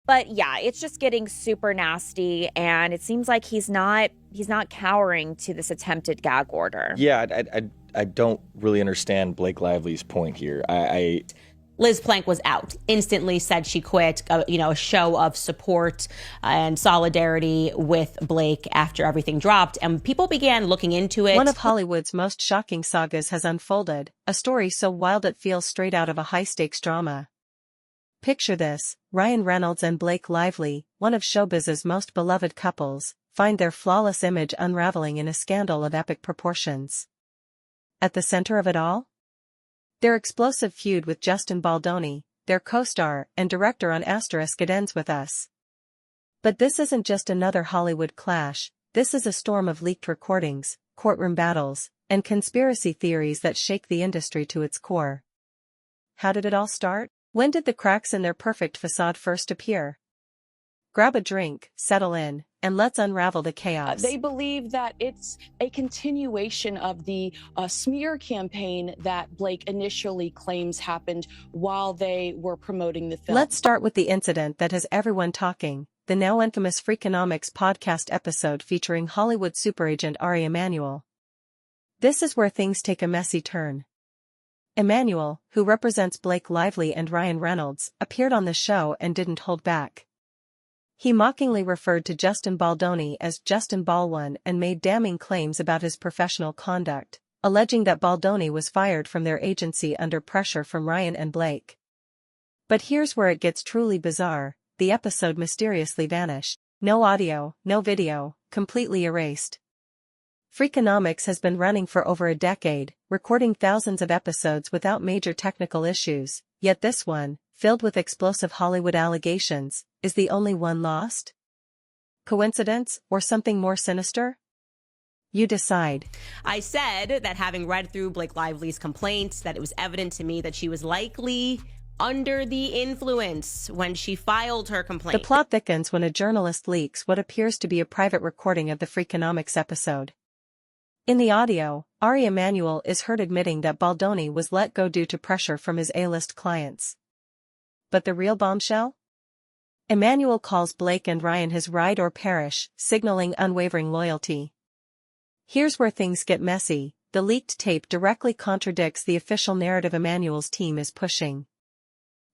But yeah, it's just getting super nasty, and it seems like he's not cowering to this attempted gag order. Yeah, I don't really understand Blake Lively's point here. Liz Plank was out, instantly said she quit, a show of support and solidarity with Blake after everything dropped, and people began looking into it. One of Hollywood's most shocking sagas has unfolded, a story so wild it feels straight out of a high-stakes drama. Picture this: Ryan Reynolds and Blake Lively, one of showbiz's most beloved couples, find their flawless image unraveling in a scandal of epic proportions. At the center of it all? Their explosive feud with Justin Baldoni, their co-star and director on It Ends With Us. But this isn't just another Hollywood clash, this is a storm of leaked recordings, courtroom battles, and conspiracy theories that shake the industry to its core. How did it all start? When did the cracks in their perfect facade first appear? Grab a drink, settle in, and let's unravel the chaos. They believe that it's a continuation of the smear campaign that Blake initially claims happened while they were promoting the film. Let's start with the incident that has everyone talking, the now infamous Freakonomics podcast episode featuring Hollywood superagent Ari Emanuel. This is where things take a messy turn. Emanuel, who represents Blake Lively and Ryan Reynolds, appeared on the show and didn't hold back. He mockingly referred to Justin Baldoni as Justin Baldwin and made damning claims about his professional conduct, alleging that Baldoni was fired from their agency under pressure from Ryan and Blake. But here's where it gets truly bizarre: the episode mysteriously vanished. No audio, no video, completely erased. Freakonomics has been running for over a decade, recording thousands of episodes without major technical issues, yet this one, filled with explosive Hollywood allegations, is the only one lost? Coincidence, or something more sinister? You decide. I said that having read through Blake Lively's complaints, that it was evident to me that she was likely under the influence when she filed her complaint. The plot thickens when a journalist leaks what appears to be a private recording of the Freakonomics episode. In the audio, Ari Emanuel is heard admitting that Baldoni was let go due to pressure from his A-list clients. But the real bombshell? Emanuel calls Blake and Ryan his ride or perish, signaling unwavering loyalty. Here's where things get messy: the leaked tape directly contradicts the official narrative Emanuel's team is pushing.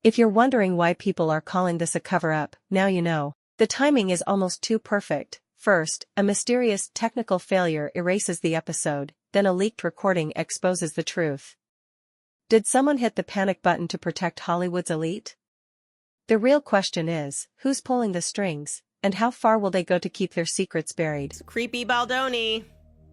If you're wondering why people are calling this a cover-up, now you know. The timing is almost too perfect. First, a mysterious technical failure erases the episode, then a leaked recording exposes the truth. Did someone hit the panic button to protect Hollywood's elite? The real question is, who's pulling the strings, and how far will they go to keep their secrets buried? Creepy Baldoni,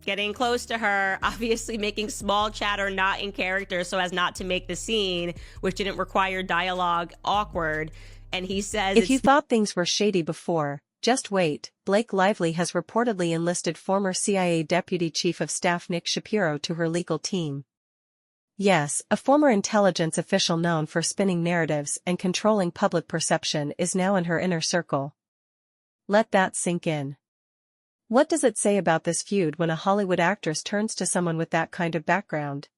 getting close to her, obviously making small chatter not in character so as not to make the scene, which didn't require dialogue, awkward. And he says, if you thought things were shady before, just wait. Blake Lively has reportedly enlisted former CIA Deputy Chief of Staff Nick Shapiro to her legal team. Yes, a former intelligence official known for spinning narratives and controlling public perception is now in her inner circle. Let that sink in. What does it say about this feud when a Hollywood actress turns to someone with that kind of background?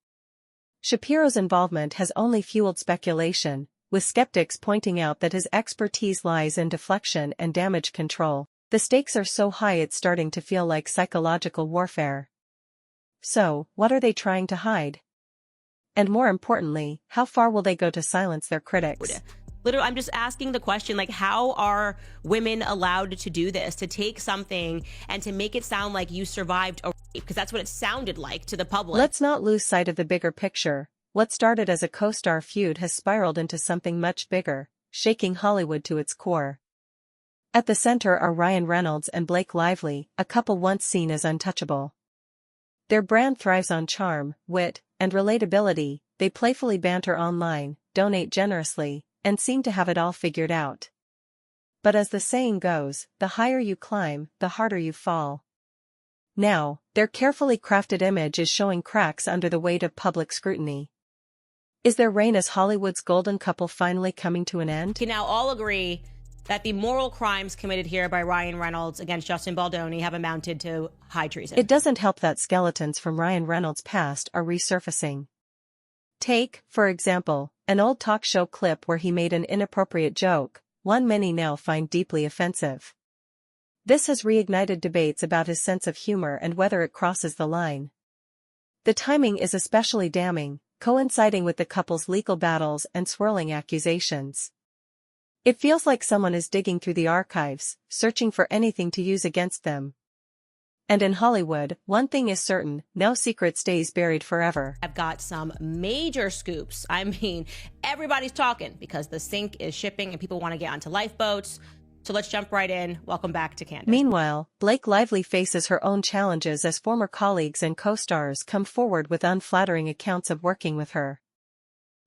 Shapiro's involvement has only fueled speculation, with skeptics pointing out that his expertise lies in deflection and damage control. The stakes are so high it's starting to feel like psychological warfare. So, what are they trying to hide? And more importantly, how far will they go to silence their critics? Literally, I'm just asking the question, like, how are women allowed to do this, to take something and to make it sound like you survived a rape? Because that's what it sounded like to the public. Let's not lose sight of the bigger picture. What started as a co-star feud has spiraled into something much bigger, shaking Hollywood to its core. At the center are Ryan Reynolds and Blake Lively, a couple once seen as untouchable. Their brand thrives on charm, wit, and relatability. They playfully banter online, donate generously, and seem to have it all figured out. But as the saying goes, the higher you climb, the harder you fall. Now, their carefully crafted image is showing cracks under the weight of public scrutiny. Is their reign as Hollywood's golden couple finally coming to an end? Can now all agree that the moral crimes committed here by Ryan Reynolds against Justin Baldoni have amounted to high treason. It doesn't help that skeletons from Ryan Reynolds' past are resurfacing. Take, for example, an old talk show clip where he made an inappropriate joke, one many now find deeply offensive. This has reignited debates about his sense of humor and whether it crosses the line. The timing is especially damning, coinciding with the couple's legal battles and swirling accusations. It feels like someone is digging through the archives, searching for anything to use against them. And in Hollywood, one thing is certain, no secret stays buried forever. I've got some major scoops. I mean, everybody's talking because the sink is shipping and people want to get onto lifeboats. So let's jump right in. Welcome back to Candace. Meanwhile, Blake Lively faces her own challenges as former colleagues and co-stars come forward with unflattering accounts of working with her.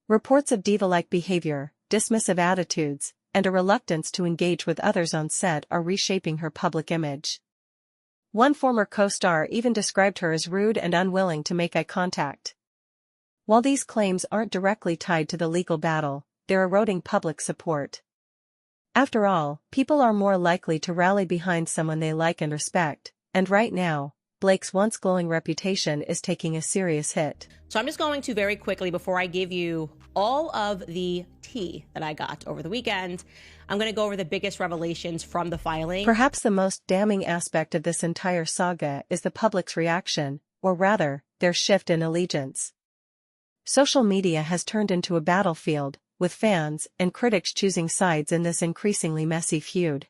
Reports of diva-like behavior, dismissive attitudes, and a reluctance to engage with others on set are reshaping her public image. One former co-star even described her as rude and unwilling to make eye contact. While these claims aren't directly tied to the legal battle, they're eroding public support. After all, people are more likely to rally behind someone they like and respect, and right now, Blake's once glowing reputation is taking a serious hit. So I'm just going to very quickly, before I give you all of the tea that I got over the weekend, I'm going to go over the biggest revelations from the filing. Perhaps the most damning aspect of this entire saga is the public's reaction, or rather, their shift in allegiance. Social media has turned into a battlefield, with fans and critics choosing sides in this increasingly messy feud.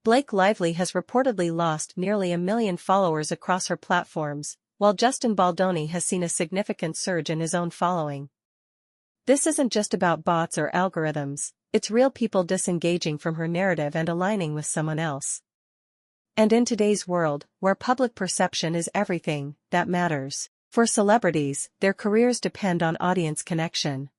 Blake Lively has reportedly lost nearly 1 million followers across her platforms, while Justin Baldoni has seen a significant surge in his own following. This isn't just about bots or algorithms, it's real people disengaging from her narrative and aligning with someone else. And in today's world, where public perception is everything that matters, for celebrities, their careers depend on audience connection.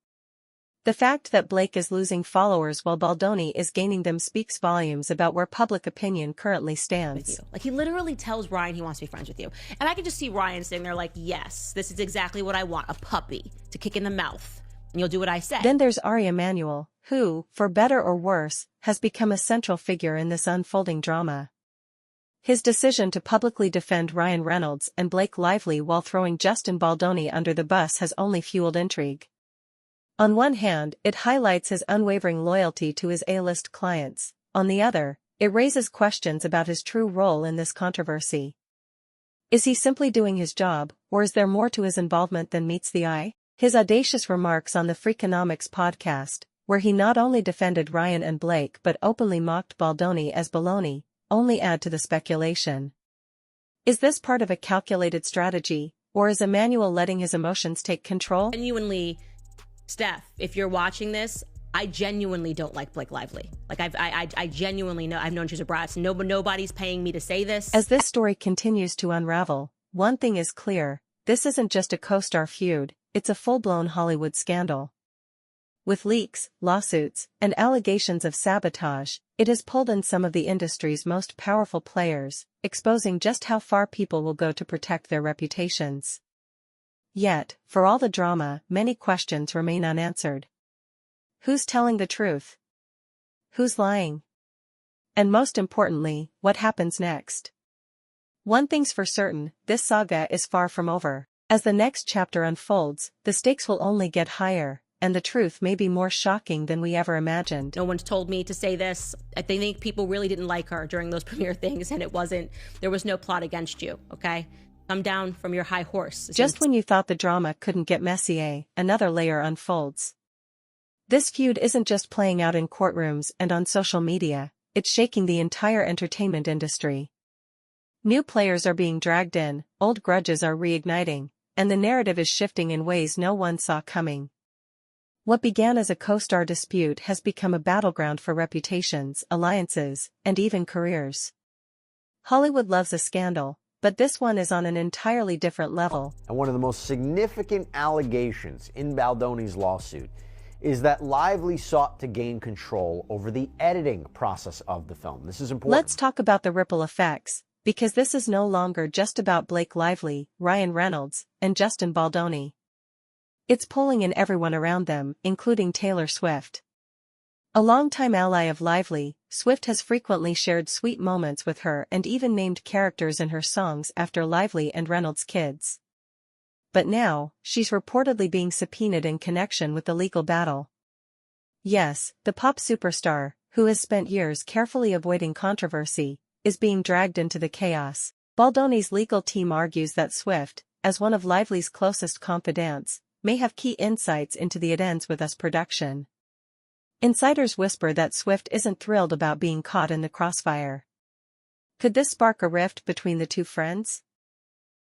The fact that Blake is losing followers while Baldoni is gaining them speaks volumes about where public opinion currently stands. Like, he literally tells Ryan he wants to be friends with you. And I can just see Ryan sitting there like, yes, this is exactly what I want, a puppy to kick in the mouth. And you'll do what I say. Then there's Ari Emanuel, who, for better or worse, has become a central figure in this unfolding drama. His decision to publicly defend Ryan Reynolds and Blake Lively while throwing Justin Baldoni under the bus has only fueled intrigue. On one hand, it highlights his unwavering loyalty to his A-list clients. On the other, it raises questions about his true role in this controversy. Is he simply doing his job, or is there more to his involvement than meets the eye? His audacious remarks on the Freakonomics podcast, where he not only defended Ryan and Blake but openly mocked Baldoni as baloney, only add to the speculation. Is this part of a calculated strategy, or is Emanuel letting his emotions take control? Genuinely, Steph, if you're watching this, I genuinely don't like Blake Lively. Like, I genuinely know. I've known she's a brat. Nobody's paying me to say this. As this story continues to unravel, one thing is clear: this isn't just a co-star feud, it's a full-blown Hollywood scandal. With leaks, lawsuits, and allegations of sabotage, it has pulled in some of the industry's most powerful players, exposing just how far people will go to protect their reputations. Yet, for all the drama, many questions remain unanswered. Who's telling the truth? Who's lying? And most importantly, what happens next? One thing's for certain, this saga is far from over. As the next chapter unfolds, the stakes will only get higher, and the truth may be more shocking than we ever imagined. No one's told me to say this. I think people really didn't like her during those premiere things, and there was no plot against you, okay? Come down from your high horse. Just when you thought the drama couldn't get messy, another layer unfolds. This feud isn't just playing out in courtrooms and on social media, it's shaking the entire entertainment industry. New players are being dragged in, old grudges are reigniting, and the narrative is shifting in ways no one saw coming. What began as a co-star dispute has become a battleground for reputations, alliances, and even careers. Hollywood loves a scandal, but this one is on an entirely different level. And one of the most significant allegations in Baldoni's lawsuit is that Lively sought to gain control over the editing process of the film. This is important. Let's talk about the ripple effects, because this is no longer just about Blake Lively, Ryan Reynolds, and Justin Baldoni. It's pulling in everyone around them, including Taylor Swift. A longtime ally of Lively, Swift has frequently shared sweet moments with her and even named characters in her songs after Lively and Reynolds' kids. But now, she's reportedly being subpoenaed in connection with the legal battle. Yes, the pop superstar, who has spent years carefully avoiding controversy, is being dragged into the chaos. Baldoni's legal team argues that Swift, as one of Lively's closest confidants, may have key insights into the It Ends With Us production. Insiders whisper that Swift isn't thrilled about being caught in the crossfire. Could this spark a rift between the two friends?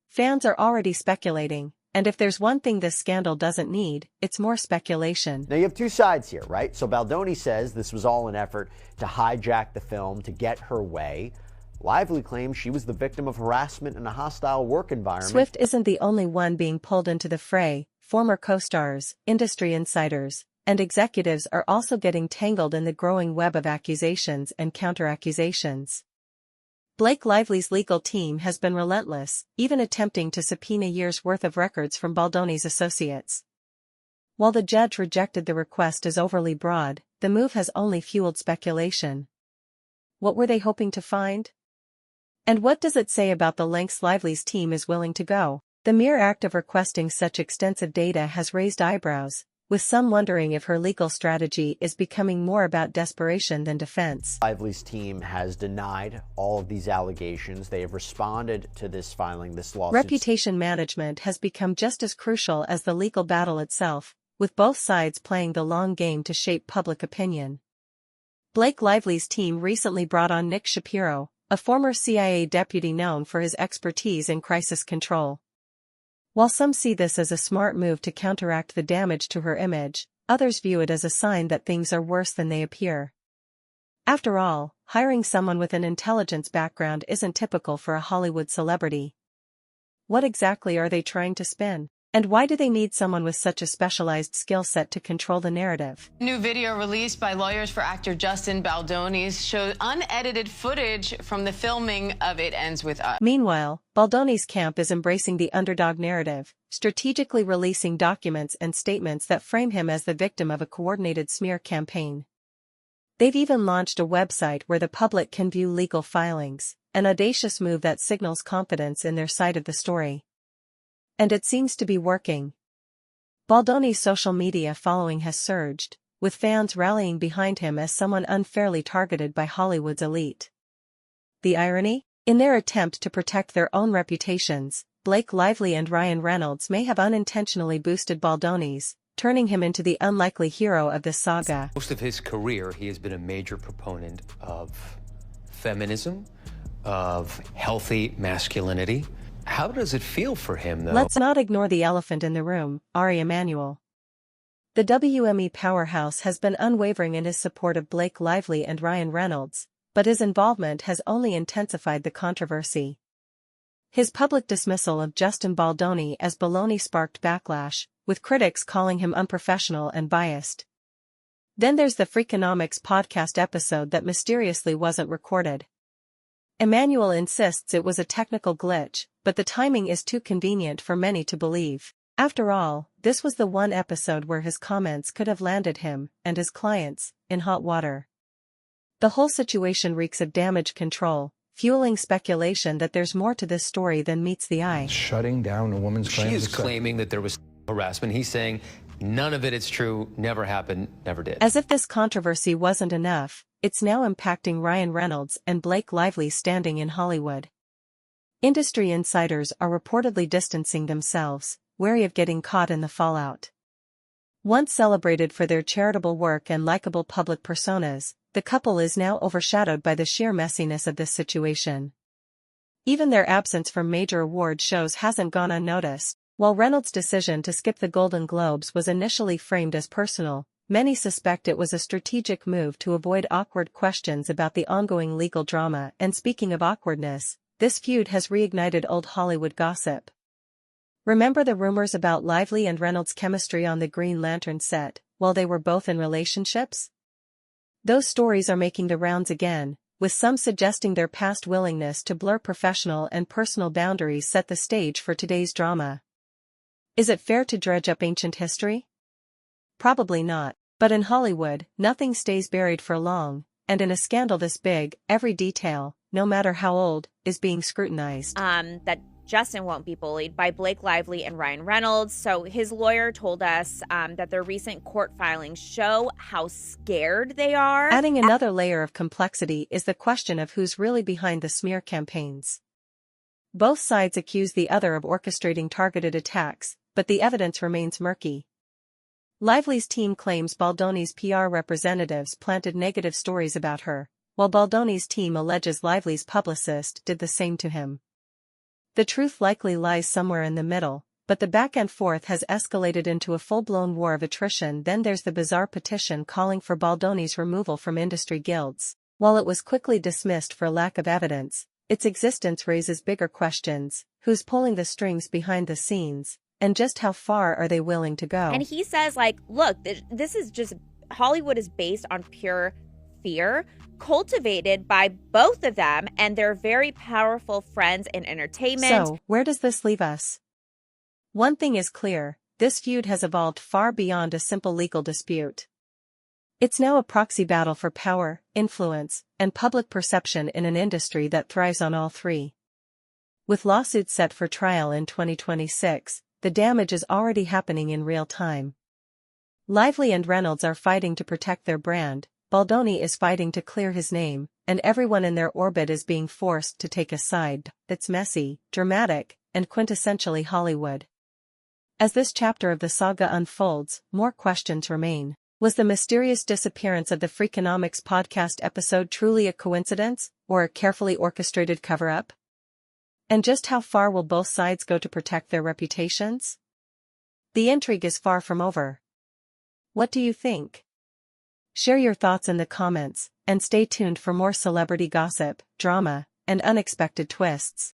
Fans are already speculating, and if there's one thing this scandal doesn't need, it's more speculation. Now you have two sides here, right? So Baldoni says this was all an effort to hijack the film to get her way. Lively claims she was the victim of harassment in a hostile work environment. Swift isn't the only one being pulled into the fray. Former co-stars, industry insiders, and executives are also getting tangled in the growing web of accusations and counter-accusations. Blake Lively's legal team has been relentless, even attempting to subpoena years' worth of records from Baldoni's associates. While the judge rejected the request as overly broad, the move has only fueled speculation. What were they hoping to find? And what does it say about the lengths Lively's team is willing to go? The mere act of requesting such extensive data has raised eyebrows, with some wondering if her legal strategy is becoming more about desperation than defense. Lively's team has denied all of these allegations. They have responded to this filing, this lawsuit. Reputation management has become just as crucial as the legal battle itself, with both sides playing the long game to shape public opinion. Blake Lively's team recently brought on Nick Shapiro, a former CIA deputy known for his expertise in crisis control. While some see this as a smart move to counteract the damage to her image, others view it as a sign that things are worse than they appear. After all, hiring someone with an intelligence background isn't typical for a Hollywood celebrity. What exactly are they trying to spin? And why do they need someone with such a specialized skill set to control the narrative? New video released by lawyers for actor Justin Baldoni showed unedited footage from the filming of It Ends With Us. Meanwhile, Baldoni's camp is embracing the underdog narrative, strategically releasing documents and statements that frame him as the victim of a coordinated smear campaign. They've even launched a website where the public can view legal filings, an audacious move that signals confidence in their side of the story. And it seems to be working. Baldoni's social media following has surged, with fans rallying behind him as someone unfairly targeted by Hollywood's elite. The irony? In their attempt to protect their own reputations, Blake Lively and Ryan Reynolds may have unintentionally boosted Baldoni's, turning him into the unlikely hero of this saga. Most of his career, he has been a major proponent of feminism, of healthy masculinity. How does it feel for him, though? Let's not ignore the elephant in the room, Ari Emanuel. The WME powerhouse has been unwavering in his support of Blake Lively and Ryan Reynolds, but his involvement has only intensified the controversy. His public dismissal of Justin Baldoni as baloney sparked backlash, with critics calling him unprofessional and biased. Then there's the Freakonomics podcast episode that mysteriously wasn't recorded. Emanuel insists it was a technical glitch, but the timing is too convenient for many to believe. After all, this was the one episode where his comments could have landed him, and his clients, in hot water. The whole situation reeks of damage control, fueling speculation that there's more to this story than meets the eye. Shutting down a woman's claim. She is claiming that there was harassment. He's saying none of it is true, never happened, never did. As if this controversy wasn't enough, it's now impacting Ryan Reynolds and Blake Lively's standing in Hollywood. Industry insiders are reportedly distancing themselves, wary of getting caught in the fallout. Once celebrated for their charitable work and likable public personas, the couple is now overshadowed by the sheer messiness of this situation. Even their absence from major award shows hasn't gone unnoticed. While Reynolds' decision to skip the Golden Globes was initially framed as personal, many suspect it was a strategic move to avoid awkward questions about the ongoing legal drama. And speaking of awkwardness, this feud has reignited old Hollywood gossip. Remember the rumors about Lively and Reynolds' chemistry on the Green Lantern set, while they were both in relationships? Those stories are making the rounds again, with some suggesting their past willingness to blur professional and personal boundaries set the stage for today's drama. Is it fair to dredge up ancient history? Probably not, but in Hollywood, nothing stays buried for long, and in a scandal this big, every detail, no matter how old, is being scrutinized. That Justin won't be bullied by Blake Lively and Ryan Reynolds. So his lawyer told us that their recent court filings show how scared they are. Adding another layer of complexity is the question of who's really behind the smear campaigns. Both sides accuse the other of orchestrating targeted attacks, but the evidence remains murky. Lively's team claims Baldoni's PR representatives planted negative stories about her, while Baldoni's team alleges Lively's publicist did the same to him. The truth likely lies somewhere in the middle, but the back and forth has escalated into a full-blown war of attrition. Then there's the bizarre petition calling for Baldoni's removal from industry guilds. While it was quickly dismissed for lack of evidence, its existence raises bigger questions: who's pulling the strings behind the scenes, and just how far are they willing to go? And he says, like, look, this is just, Hollywood is based on pure fear, cultivated by both of them and their very powerful friends in entertainment. So, where does this leave us? One thing is clear: this feud has evolved far beyond a simple legal dispute. It's now a proxy battle for power, influence, and public perception in an industry that thrives on all three. With lawsuits set for trial in 2026, the damage is already happening in real time. Lively and Reynolds are fighting to protect their brand, Baldoni is fighting to clear his name, and everyone in their orbit is being forced to take a side that's messy, dramatic, and quintessentially Hollywood. As this chapter of the saga unfolds, more questions remain. Was the mysterious disappearance of the Freakonomics podcast episode truly a coincidence, or a carefully orchestrated cover-up? And just how far will both sides go to protect their reputations? The intrigue is far from over. What do you think? Share your thoughts in the comments, and stay tuned for more celebrity gossip, drama, and unexpected twists.